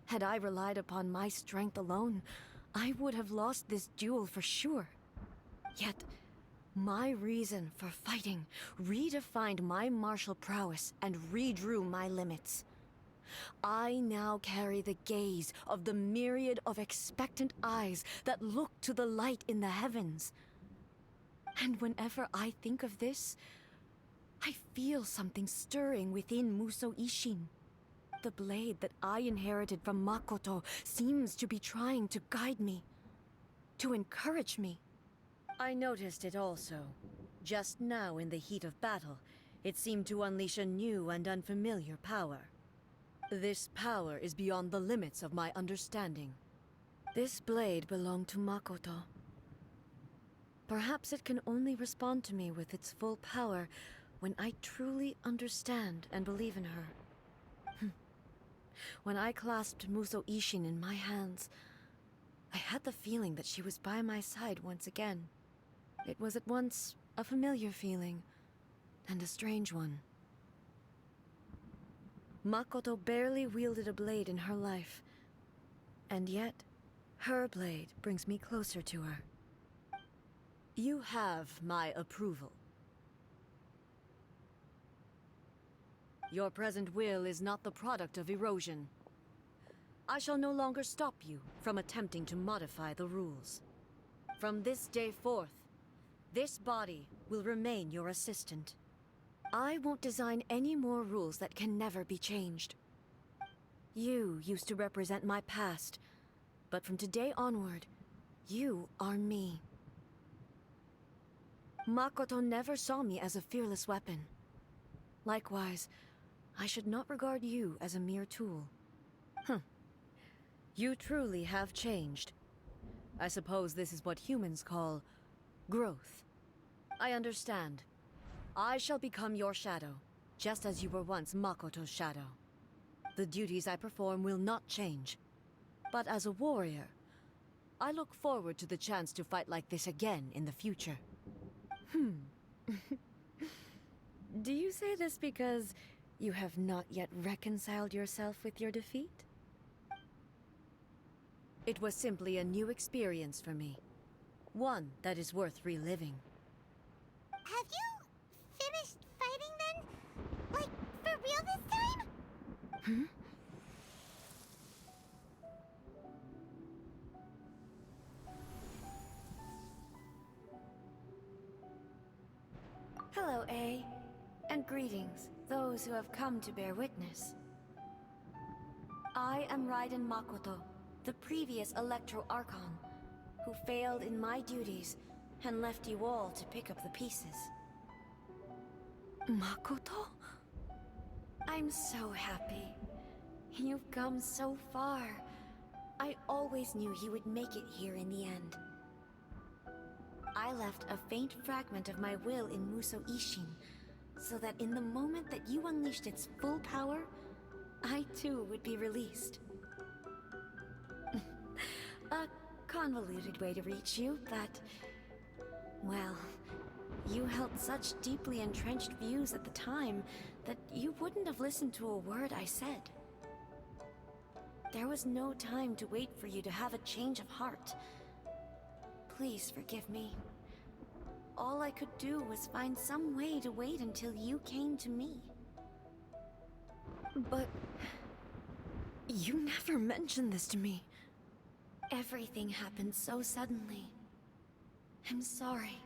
Had I relied upon my strength alone, I would have lost this duel for sure. Yet, my reason for fighting redefined my martial prowess and redrew my limits. I now carry the gaze of the myriad of expectant eyes that look to the light in the heavens. And whenever I think of this, I feel something stirring within Muso Ishin. The blade that I inherited from Makoto seems to be trying to guide me, to encourage me. I noticed it also. Just now in the heat of battle, it seemed to unleash a new and unfamiliar power. This power is beyond the limits of my understanding. This blade belonged to Makoto. Perhaps it can only respond to me with its full power when I truly understand and believe in her. When I clasped Muso Ishin in my hands, I had the feeling that she was by my side once again. It was at once a familiar feeling and a strange one. Makoto barely wielded a blade in her life, and yet her blade brings me closer to her. You have my approval. Your present will is not the product of erosion. I shall no longer stop you from attempting to modify the rules. From this day forth, this body will remain your assistant. I won't design any more rules that can never be changed. You used to represent my past, but from today onward, you are me. Makoto never saw me as a fearless weapon. Likewise, I should not regard you as a mere tool. You truly have changed. I suppose this is what humans call growth. I understand. I shall become your shadow, just as you were once Makoto's shadow. The duties I perform will not change. But as a warrior, I look forward to the chance to fight like this again in the future. Do you say this because you have not yet reconciled yourself with your defeat? It was simply a new experience for me. One that is worth reliving. Have you finished fighting then? Like, for real this time? Hello, A. And greetings, those who have come to bear witness. I am Raiden Makoto, the previous Electro Archon, who failed in my duties and left you all to pick up the pieces. Makoto? I'm so happy. You've come so far. I always knew you would make it here in the end. I left a faint fragment of my will in Muso Ishin, so that in the moment that you unleashed its full power, I too would be released. A convoluted way to reach you, but... well, you held such deeply entrenched views at the time that you wouldn't have listened to a word I said. There was no time to wait for you to have a change of heart. Please forgive me. All I could do was find some way to wait until you came to me. But... you never mentioned this to me. Everything happened so suddenly. I'm sorry.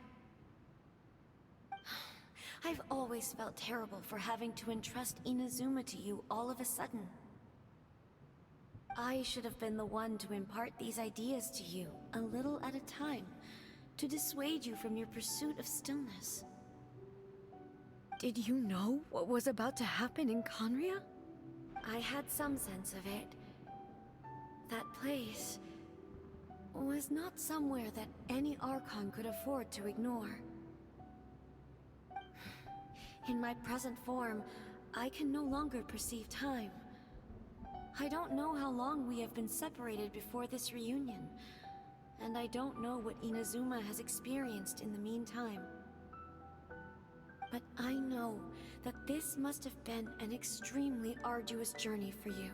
I've always felt terrible for having to entrust Inazuma to you all of a sudden. I should have been the one to impart these ideas to you, a little at a time, to dissuade you from your pursuit of stillness. Did you know what was about to happen in Conria? I had some sense of it. That place was not somewhere that any Archon could afford to ignore. In my present form, I can no longer perceive time. I don't know how long we have been separated before this reunion, and I don't know what Inazuma has experienced in the meantime. But I know that this must have been an extremely arduous journey for you.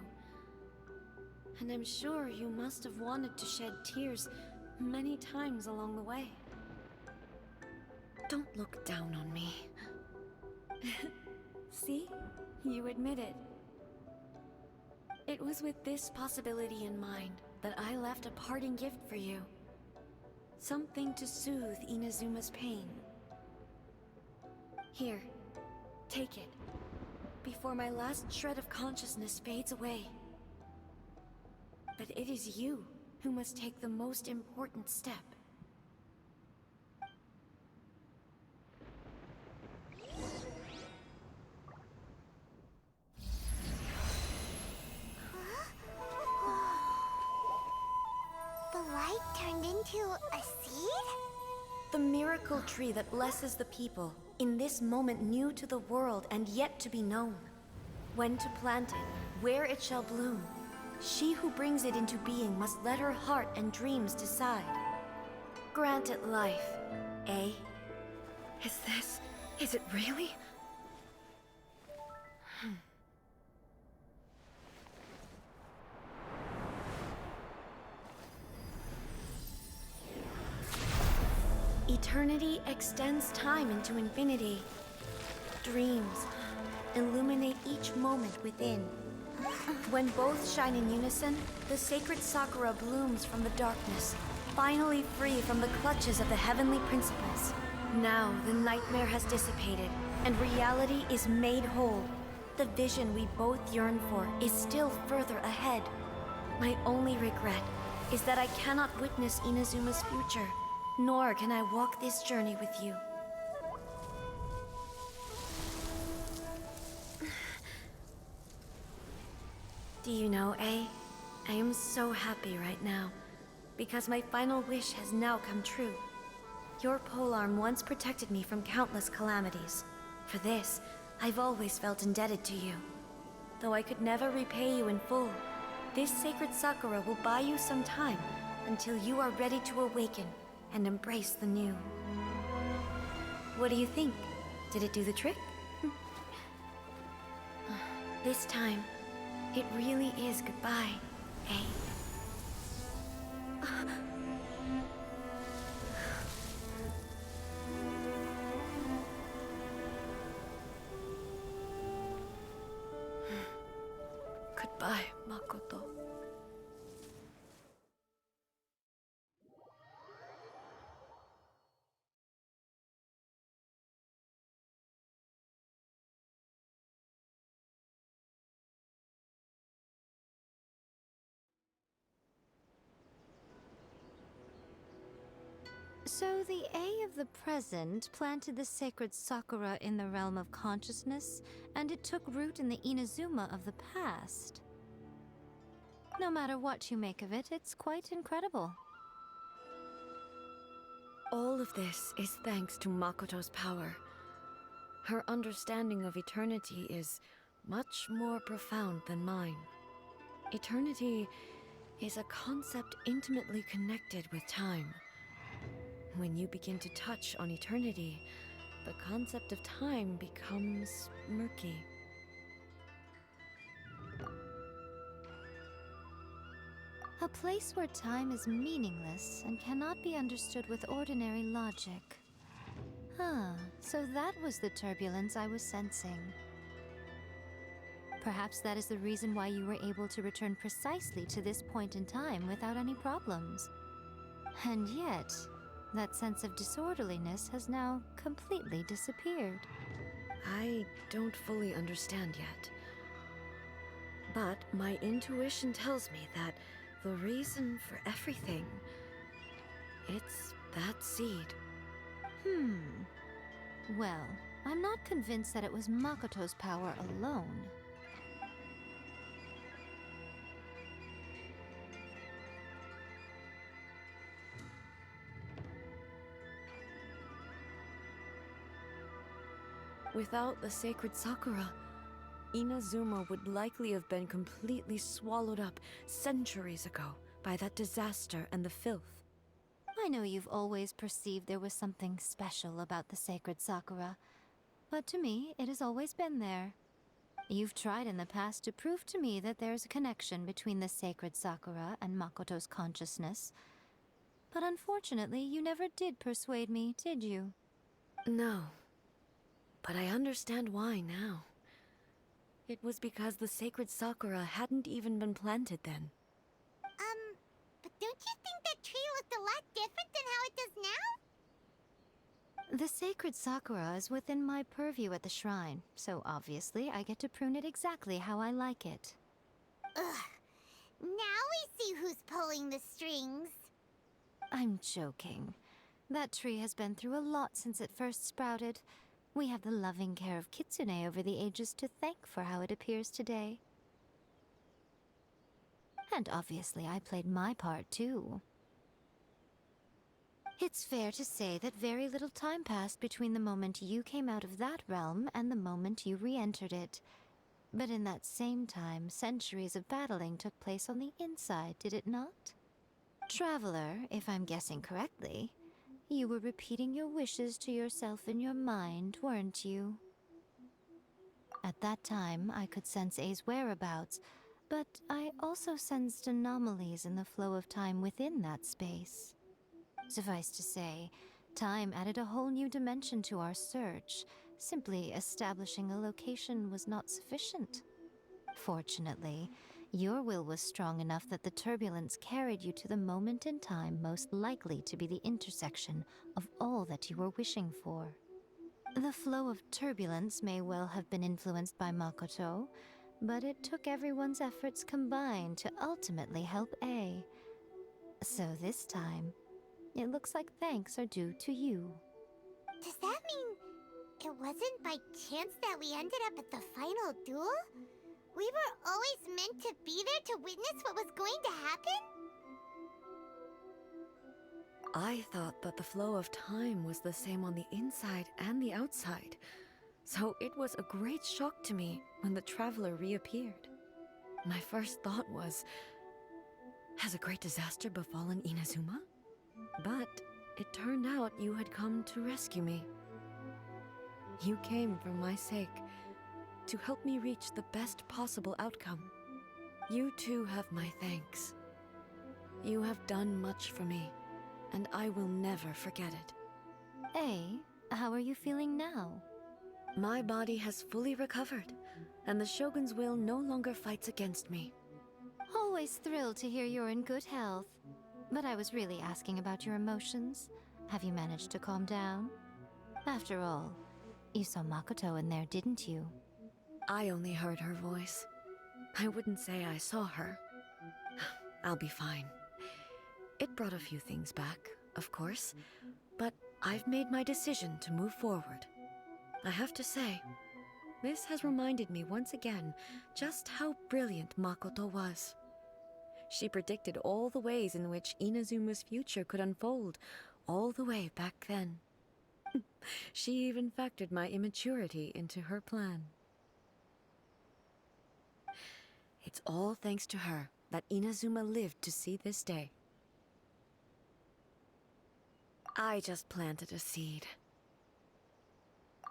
And I'm sure you must have wanted to shed tears many times along the way. Don't look down on me. See? You admit it. It was with this possibility in mind that I left a parting gift for you. Something to soothe Inazuma's pain. Here, take it, before my last shred of consciousness fades away. But it is you who must take the most important step. The light turned into a seed? The miracle tree that blesses the people, in this moment new to the world and yet to be known. When to plant it, where it shall bloom. She who brings it into being must let her heart and dreams decide. Grant it life, eh? Is it really? Eternity extends time into infinity. Dreams illuminate each moment within. When both shine in unison, the sacred Sakura blooms from the darkness, finally free from the clutches of the heavenly principles. Now the nightmare has dissipated, and reality is made whole. The vision we both yearn for is still further ahead. My only regret is that I cannot witness Inazuma's future, nor can I walk this journey with you. Do you know, A? I am so happy right now, because my final wish has now come true. Your polearm once protected me from countless calamities. For this, I've always felt indebted to you. Though I could never repay you in full, this sacred sakura will buy you some time until you are ready to awaken and embrace the new. What do you think? Did it do the trick? This time, it really is goodbye, eh? Goodbye, Makoto. So the A of the present planted the sacred sakura in the realm of consciousness, and it took root in the Inazuma of the past. No matter what you make of it, it's quite incredible. All of this is thanks to Makoto's power. Her understanding of eternity is much more profound than mine. Eternity is a concept intimately connected with time. When you begin to touch on eternity, the concept of time becomes murky. A place where time is meaningless and cannot be understood with ordinary logic. So that was the turbulence I was sensing. Perhaps that is the reason why you were able to return precisely to this point in time without any problems. And yet, that sense of disorderliness has now completely disappeared. I don't fully understand yet. But my intuition tells me that the reason for everything, it's that seed. Well, I'm not convinced that it was Makoto's power alone. Without the sacred sakura, Inazuma would likely have been completely swallowed up centuries ago by that disaster and the filth. I know you've always perceived there was something special about the sacred sakura, but to me, it has always been there. You've tried in the past to prove to me that there's a connection between the sacred sakura and Makoto's consciousness, but unfortunately, you never did persuade me, did you? No, but I understand why now. It was because the sacred sakura hadn't even been planted then. But don't you think that tree looked a lot different than how it does now? The sacred sakura is within my purview at the shrine, so obviously I get to prune it exactly how I like it. Ugh. Now we see who's pulling the strings. I'm joking. That tree has been through a lot since it first sprouted. We have the loving care of Kitsune over the ages to thank for how it appears today. And obviously I played my part too. It's fair to say that very little time passed between the moment you came out of that realm and the moment you re-entered it. But in that same time, centuries of battling took place on the inside, did it not? Traveler, if I'm guessing correctly, you were repeating your wishes to yourself in your mind, weren't you? At that time, I could sense A's whereabouts, but I also sensed anomalies in the flow of time within that space. Suffice to say, time added a whole new dimension to our search. Simply establishing a location was not sufficient. Fortunately, your will was strong enough that the turbulence carried you to the moment in time most likely to be the intersection of all that you were wishing for. The flow of turbulence may well have been influenced by Makoto, but it took everyone's efforts combined to ultimately help A. So this time, it looks like thanks are due to you. Does that mean it wasn't by chance that we ended up at the final duel? We were always meant to be there to witness what was going to happen? I thought that the flow of time was the same on the inside and the outside, so it was a great shock to me when the traveler reappeared. My first thought was, has a great disaster befallen Inazuma? But it turned out you had come to rescue me. You came for my sake, to help me reach the best possible outcome. You too have my thanks. You have done much for me, and I will never forget it. Ei, how are you feeling now? My body has fully recovered, and the Shogun's will no longer fights against me. Always thrilled to hear you're in good health. But I was really asking about your emotions. Have you managed to calm down? After all, you saw Makoto in there, didn't you? I only heard her voice. I wouldn't say I saw her. I'll be fine. It brought a few things back, of course, but I've made my decision to move forward. I have to say, this has reminded me once again just how brilliant Makoto was. She predicted all the ways in which Inazuma's future could unfold, all the way back then. She even factored my immaturity into her plan. It's all thanks to her that Inazuma lived to see this day. I just planted a seed.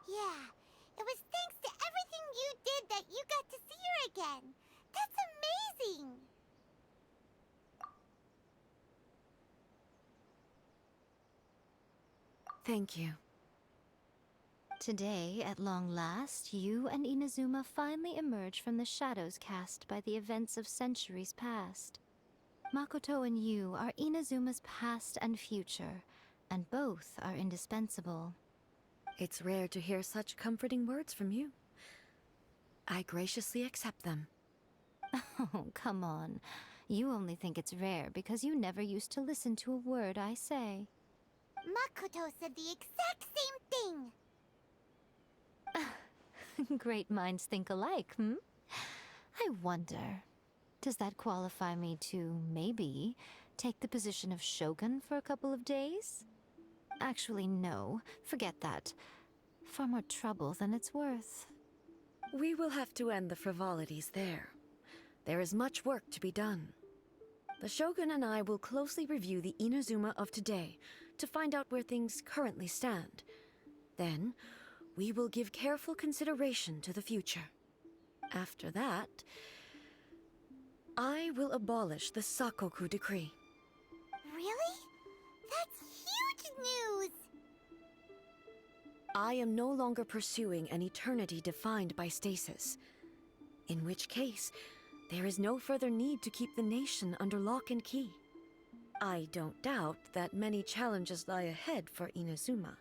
Yeah, it was thanks to everything you did that you got to see her again. That's amazing! Thank you. Today, at long last, you and Inazuma finally emerge from the shadows cast by the events of centuries past. Makoto and you are Inazuma's past and future, and both are indispensable. It's rare to hear such comforting words from you. I graciously accept them. Oh, come on. You only think it's rare because you never used to listen to a word I say. Makoto said the exact same thing! Great minds think alike, hmm? I wonder, does that qualify me to, maybe, take the position of Shogun for a couple of days? Actually, no. Forget that. Far more trouble than it's worth. We will have to end the frivolities there. There is much work to be done. The Shogun and I will closely review the Inazuma of today to find out where things currently stand. Then, we will give careful consideration to the future. After that, I will abolish the Sakoku decree. Really? That's huge news! I am no longer pursuing an eternity defined by stasis. In which case, there is no further need to keep the nation under lock and key. I don't doubt that many challenges lie ahead for Inazuma.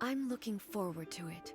I'm looking forward to it.